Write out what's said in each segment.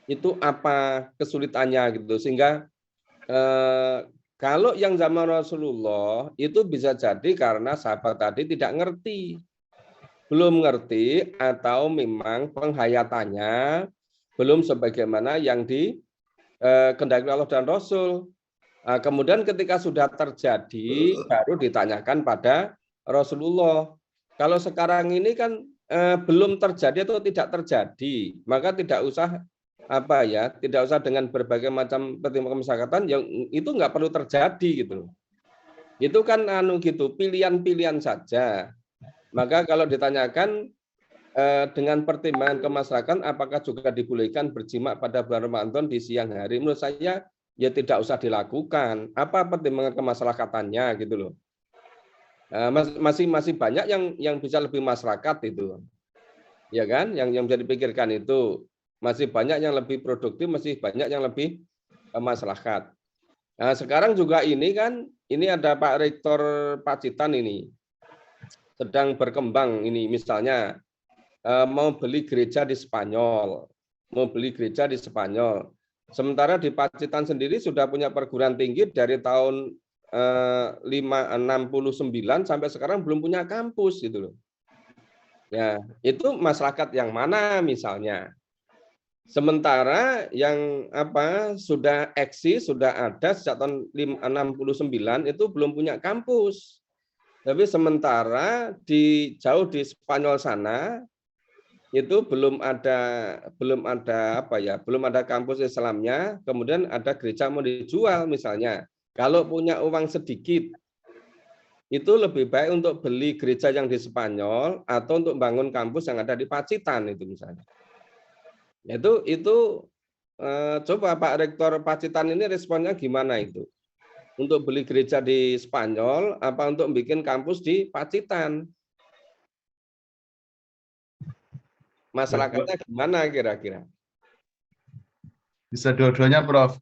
itu apa kesulitannya gitu. Sehingga kalau yang zaman Rasulullah itu bisa jadi karena sahabat tadi tidak ngerti, belum ngerti, atau memang penghayatannya belum sebagaimana yang dikehendaki Allah dan Rasul. Nah, kemudian ketika sudah terjadi baru ditanyakan pada Rasulullah. Kalau sekarang ini kan belum terjadi atau tidak terjadi, maka tidak usah tidak usah dengan berbagai macam pertimbangan kesepakatan yang itu nggak perlu terjadi gitu. Itu kan pilihan-pilihan saja. Maka kalau ditanyakan dengan pertimbangan kemaslahatan apakah juga dibolehkan berjima pada bulan Ramadan di siang hari, menurut saya ya tidak usah dilakukan. Apa pertimbangan kemaslahatannya gitu loh. Masih banyak yang bisa lebih masyarakat itu. Ya kan? Yang bisa dipikirkan itu. Masih banyak yang lebih produktif, masih banyak yang lebih masyarakat. Nah, sekarang juga ini kan, ini ada Pak Rektor Pacitan ini sedang berkembang ini, misalnya mau beli gereja di Spanyol, Sementara di Pacitan sendiri sudah punya perguruan tinggi dari tahun 69 sampai sekarang belum punya kampus gitu loh. Ya, itu masyarakat yang mana misalnya? Sementara yang sudah eksis, sudah ada sejak tahun 69 itu belum punya kampus. Tapi sementara jauh di Spanyol sana itu belum ada kampus Islamnya, kemudian ada gereja mau dijual misalnya. Kalau punya uang sedikit, itu lebih baik untuk beli gereja yang di Spanyol atau untuk bangun kampus yang ada di Pacitan itu misalnya. Itu coba Pak Rektor Pacitan ini responnya gimana itu? Untuk beli gereja di Spanyol apa untuk bikin kampus di Pacitan? Masyarakatnya gimana kira-kira? Bisa dua-duanya, Prof.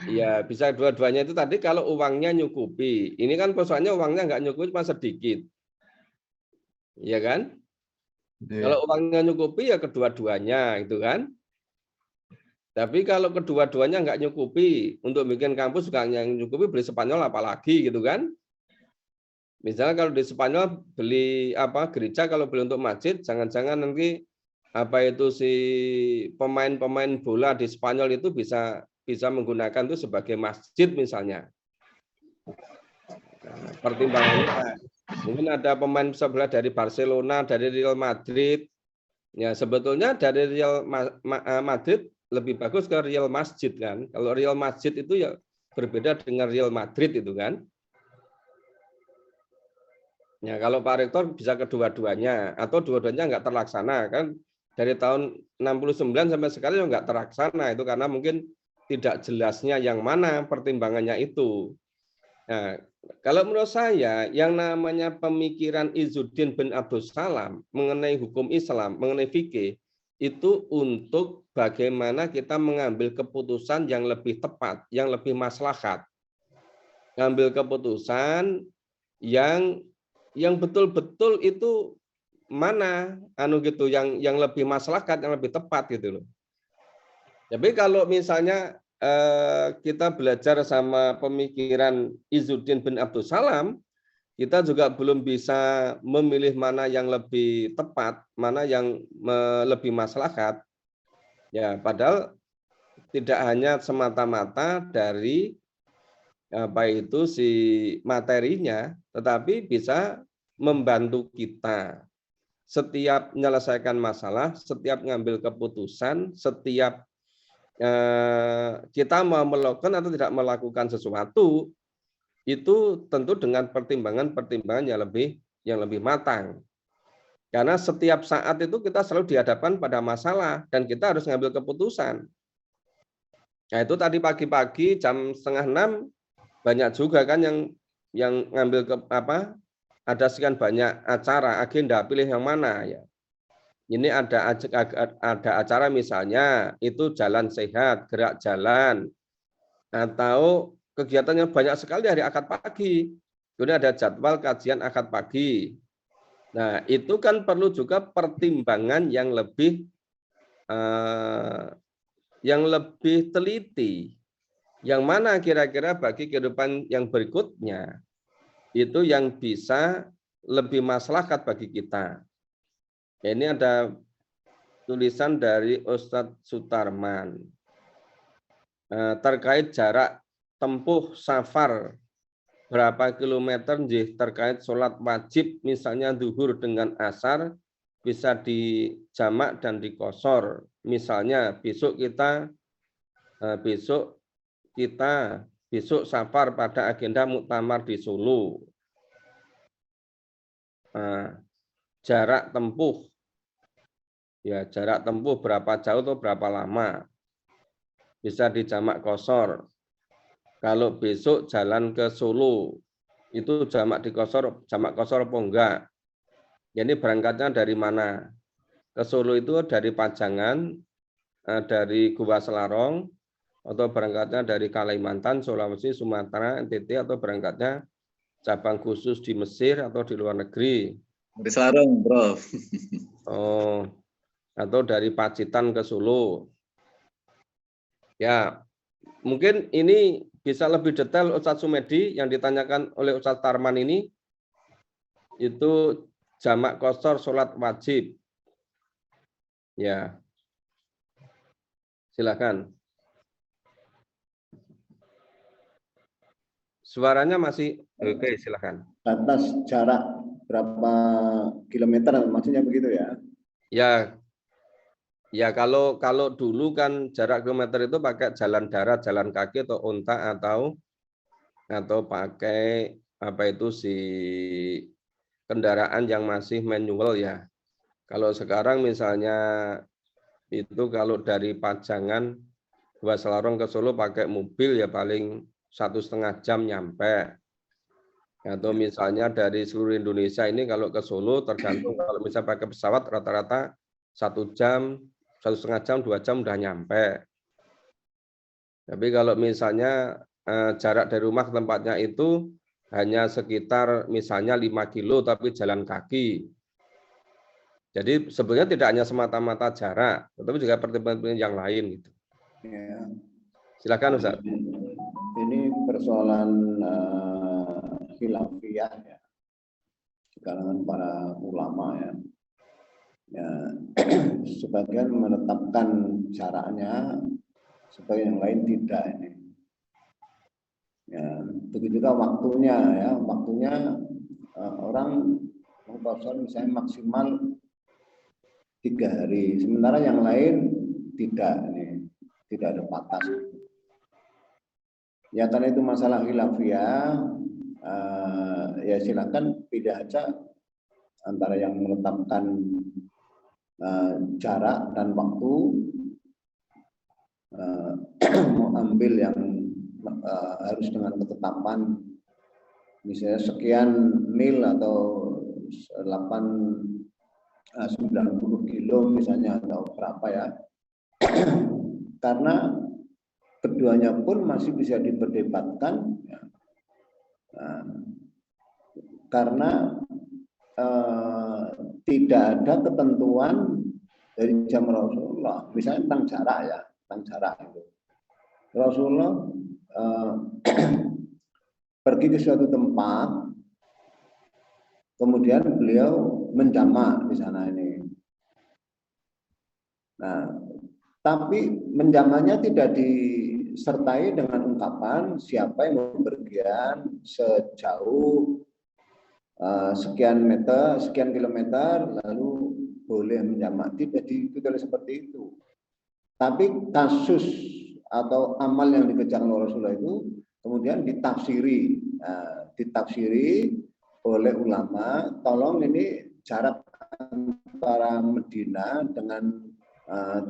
Iya, bisa dua-duanya itu tadi kalau uangnya nyukupi. Ini kan persoalannya uangnya nggak nyukupi, cuma sedikit. Iya kan? Kalau uangnya nyukupi ya kedua-duanya gitu kan. Tapi kalau kedua-duanya nggak nyukupi, untuk bikin kampus juga yang nyukupi beli Spanyol apalagi gitu kan. Misalnya kalau di Spanyol beli gereja, kalau beli untuk masjid, jangan-jangan nanti si pemain-pemain bola di Spanyol itu bisa menggunakan itu sebagai masjid misalnya. Nah, pertimbangannya mungkin ada pemain sebelah dari Barcelona, dari Real Madrid. Ya sebetulnya dari Real Madrid lebih bagus ke Real Masjid kan. Kalau Real Masjid itu ya berbeda dengan Real Madrid itu kan. Ya kalau Pak Rektor bisa kedua-duanya atau dua-duanya nggak terlaksana kan, dari tahun 69 sampai sekarang nggak terlaksana itu karena mungkin tidak jelasnya yang mana pertimbangannya itu. Nah, kalau menurut saya yang namanya pemikiran Izzuddin bin Abdul Salam mengenai hukum Islam, mengenai fikih itu untuk bagaimana kita mengambil keputusan yang lebih tepat, yang lebih maslahat. Ngambil keputusan yang betul-betul itu mana yang lebih maslahat, yang lebih tepat gitu loh. Tapi kalau misalnya kita belajar sama pemikiran Izzuddin bin Abdul Salam, kita juga belum bisa memilih mana yang lebih tepat, mana yang lebih maslahat. Ya, padahal tidak hanya semata-mata dari si materinya, tetapi bisa membantu kita setiap menyelesaikan masalah, setiap mengambil keputusan, setiap kita mau melakukan atau tidak melakukan sesuatu, itu tentu dengan pertimbangan-pertimbangan yang lebih matang. Karena setiap saat itu kita selalu dihadapkan pada masalah dan kita harus mengambil keputusan. Nah itu tadi pagi-pagi jam 5:30 banyak juga kan yang ngambil ada sekian banyak acara, agenda, pilih yang mana ya. Ini ada acara misalnya itu jalan sehat, gerak jalan, atau kegiatannya banyak sekali hari akad pagi. Kemudian ada jadwal kajian akad pagi. Nah, itu kan perlu juga pertimbangan yang lebih yang lebih teliti, yang mana kira-kira bagi kehidupan yang berikutnya itu yang bisa lebih maslahat bagi kita. Ini ada tulisan dari Ustadz Sutarman terkait jarak tempuh safar berapa kilometer terkait sholat wajib, misalnya zuhur dengan asar bisa dijamak dan dikosor. Misalnya besok safar pada agenda muktamar di Solo. Jarak tempuh, ya jarak tempuh berapa jauh atau berapa lama, bisa dijamak kosor. Kalau besok jalan ke Solo, itu jamak kosor apa enggak? Ini berangkatnya dari mana? Ke Solo itu dari Pajangan, dari Gua Selarong, atau berangkatnya dari Kalimantan, Sulawesi, Sumatera, NTT, atau berangkatnya cabang khusus di Mesir atau di luar negeri. Dari Selarong, Prof. Oh, atau dari Pacitan ke Solo. Ya, mungkin ini bisa lebih detail Ustadz Sumedi yang ditanyakan oleh Ustadz Tarman ini, itu jamak kosor sholat wajib. Ya, silakan. Suaranya masih oke, silakan. Batas jarak berapa kilometer maksudnya begitu ya? Ya kalau dulu kan jarak kilometer itu pakai jalan darat, jalan kaki atau unta atau pakai apa itu si kendaraan yang masih manual ya. Kalau sekarang misalnya itu kalau dari Pajangan Gua Selarong ke Solo pakai mobil ya paling 1,5 jam nyampe. Atau misalnya dari seluruh Indonesia ini kalau ke Solo tergantung kalau misalnya pakai pesawat rata-rata 1 jam, 1,5 jam, 2 jam udah nyampe. Tapi kalau misalnya jarak dari rumah ke tempatnya itu hanya sekitar misalnya 5 kilo tapi jalan kaki. Jadi sebenarnya tidak hanya semata-mata jarak, tetapi juga pertimbangan yang lain gitu. Ya. Silakan Ustaz. Ini persoalan khilafiyah ya, di kalangan para ulama ya. Ya, sebagian menetapkan jaraknya, sebagian yang lain tidak ini. Ya, begitu juga waktunya ya, orang mengkosor misalnya maksimal 3 hari, sementara yang lain tidak ini, tidak ada batas. Ya karena itu masalah khilafiyah, ya silakan pilih aja antara yang menetapkan jarak dan waktu, mau ambil yang harus dengan ketetapan misalnya sekian mil atau 90 kilo misalnya atau berapa ya, karena keduanya pun masih bisa diperdebatkan ya. Karena tidak ada ketentuan dari zaman Rasulullah, misalnya tentang jarak ya, tentang jarak itu. Rasulullah pergi ke suatu tempat, kemudian beliau menjamak di sana ini. Nah, tapi menjamaknya tidak disertai dengan ungkapan siapa yang bepergian sejauh sekian meter, sekian kilometer, lalu boleh menjamak. Tidak ditulis seperti itu. Tapi kasus atau amal yang dikerjakan oleh Rasulullah itu kemudian ditafsiri, ditafsiri oleh ulama. Tolong ini jarak antara Medina dengan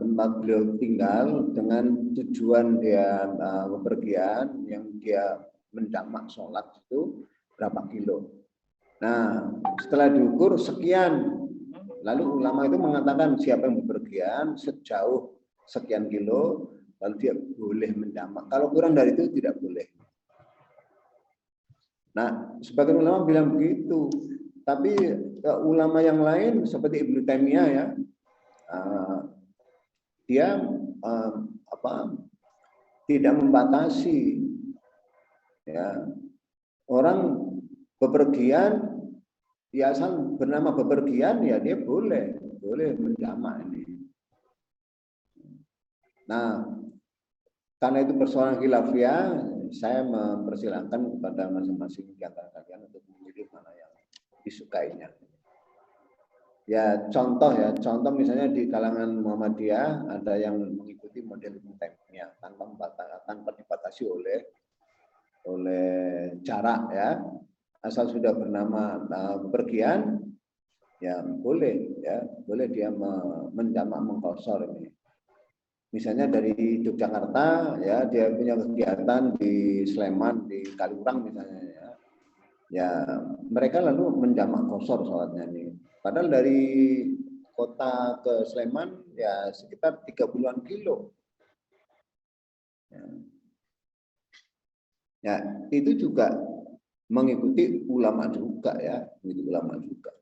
tempat beliau tinggal dengan tujuan dia bepergian yang dia menjamak sholat itu berapa kilo. Nah, setelah diukur sekian, lalu ulama itu mengatakan siapa yang bepergian sejauh sekian kilo, lalu dia boleh menjamak. Kalau kurang dari itu tidak boleh. Nah, sebagian ulama bilang begitu. Tapi ulama yang lain seperti Ibnu Taimiyah ya, dia tidak membatasi. Ya, orang bepergian, ya asal bernama bepergian, ya dia boleh menjamak ini. Nah, karena itu persoalan khilafiyah, saya mempersilahkan kepada masing-masing di antara kalian untuk memilih mana yang disukainya. Ya contoh misalnya di kalangan Muhammadiyah ada yang mengikuti model kontemnya tanpa dibatasi oleh jarak, ya, asal sudah bernama bepergian, ya boleh dia menjamak mengqashar ini. Misalnya dari Yogyakarta, ya dia punya kegiatan di Sleman, di Kaliurang misalnya, ya mereka lalu menjamak qashar sholatnya ini. Padahal dari kota ke Sleman ya sekitar 30-an kilo. Ya, itu juga mengikuti ulama juga, ya, mengikuti ulama juga.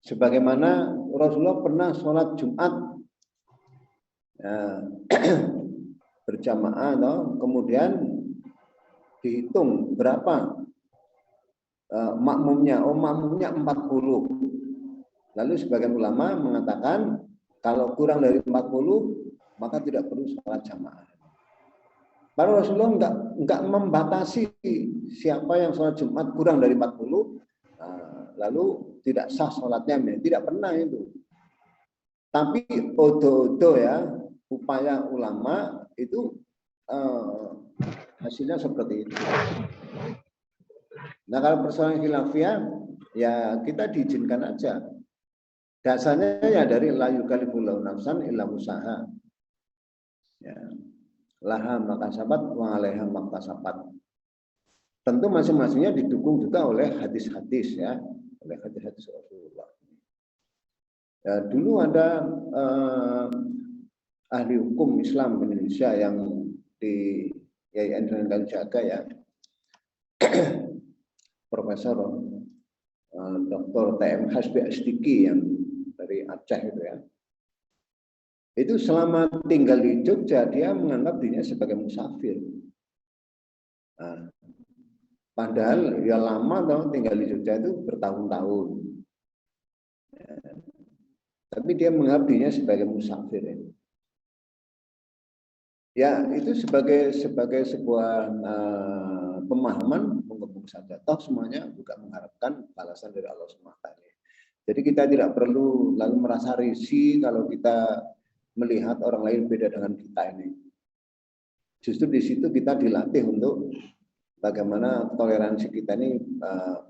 Sebagaimana Rasulullah pernah sholat Jumat berjamaah, kemudian dihitung berapa makmumnya. Makmumnya 40. Lalu sebagian ulama mengatakan kalau kurang dari 40 maka tidak perlu sholat jamaah. Padahal Rasulullah enggak membatasi siapa yang sholat Jumat kurang dari 40, lalu tidak sah sholatnya, tidak pernah itu. Tapi odo-odo, ya, upaya ulama itu hasilnya seperti itu. Nah, kalau persoalan khilafiyah, ya kita diizinkan aja. Dasarnya ya dari la yukallifullahu nafsan illa wus'aha. Ya. Laha makasabat wa 'alaiha maktasabat. Tentu masing-masingnya didukung juga oleh hadis-hadis, ya, oleh hadis-hadis Rasulullah. Ya, dulu ada ahli hukum Islam Indonesia yang di Yayan Kalijaga, ya, Profesor Dr. TM Hasbi Astiki yang dari Aceh itu, ya. Itu selama tinggal di Jogja dia menganggap dirinya sebagai musafir. Nah, padahal ya lama dong tinggal di Jogja itu bertahun-tahun. Tapi dia menganggap dirinya sebagai musafir. Ya, itu sebagai sebuah pemahaman menggabung saja. Toh semuanya juga mengharapkan balasan dari Allah SWT. Jadi kita tidak perlu lalu merasa risih kalau kita melihat orang lain beda dengan kita ini. Justru di situ kita dilatih untuk bagaimana toleransi kita ini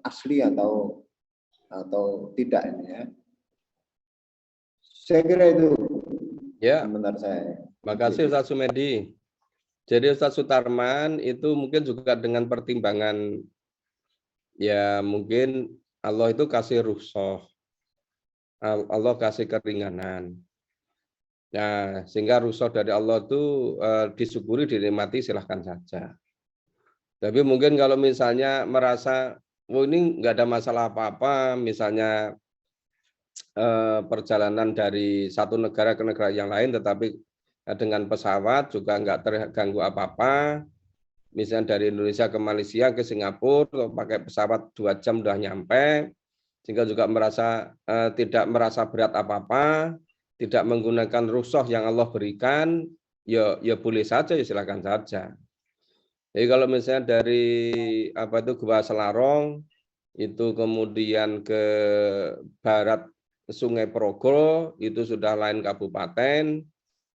asli atau tidak ini, ya. Saya kira itu. Ya. Komentar saya. Makasih Ustaz Sumedi. Jadi Ustaz Sutarman itu mungkin juga dengan pertimbangan, ya mungkin Allah itu kasih rukhsah, Allah kasih keringanan. Nah, sehingga rukhsah dari Allah itu disyukuri, dinikmati, silahkan saja. Tapi mungkin kalau misalnya merasa, oh ini nggak ada masalah apa-apa, misalnya perjalanan dari satu negara ke negara yang lain, tetapi dengan pesawat juga nggak terganggu apa-apa. Misalnya dari Indonesia ke Malaysia, ke Singapura, pakai pesawat 2 jam udah nyampe, sehingga juga merasa tidak merasa berat apa-apa, tidak menggunakan rukhsah yang Allah berikan, ya boleh saja, ya silakan saja. Jadi kalau misalnya dari Gua Selarong itu kemudian ke barat Sungai Progo itu sudah lain kabupaten,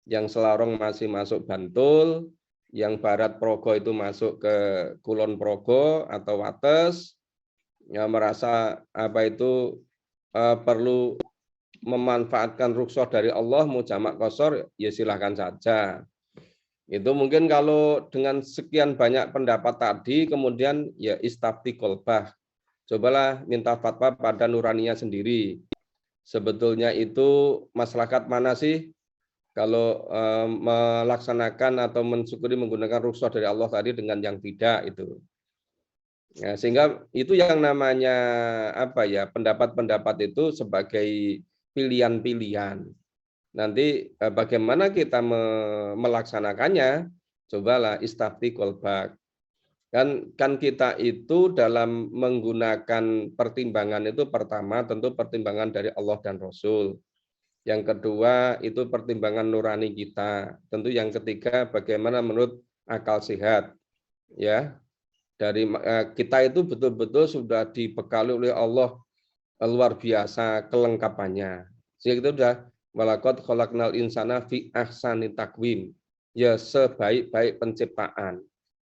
yang Selarong masih masuk Bantul, yang barat Progo itu masuk ke Kulon Progo atau Wates, ya merasa perlu memanfaatkan rukhsah dari Allah mau jamak qashar, ya silahkan saja. Itu mungkin kalau dengan sekian banyak pendapat tadi, kemudian ya istafti qalbah, cobalah minta fatwa pada nuraninya sendiri. Sebetulnya itu masyarakat mana sih kalau melaksanakan atau mensyukuri menggunakan rukhsah dari Allah tadi dengan yang tidak itu. Ya, sehingga itu yang namanya pendapat-pendapat itu sebagai pilihan-pilihan. Nanti bagaimana kita melaksanakannya? Cobalah istafti kolbak. Kan kita itu dalam menggunakan pertimbangan itu pertama tentu pertimbangan dari Allah dan Rasul. Yang kedua itu pertimbangan nurani kita. Tentu yang ketiga bagaimana menurut akal sehat. Ya, dari kita itu betul-betul sudah dibekali oleh Allah luar biasa kelengkapannya. Sehingga itu sudah walaqad khalaqnal insana fi ahsani taqwim. Ya sebaik-baik penciptaan.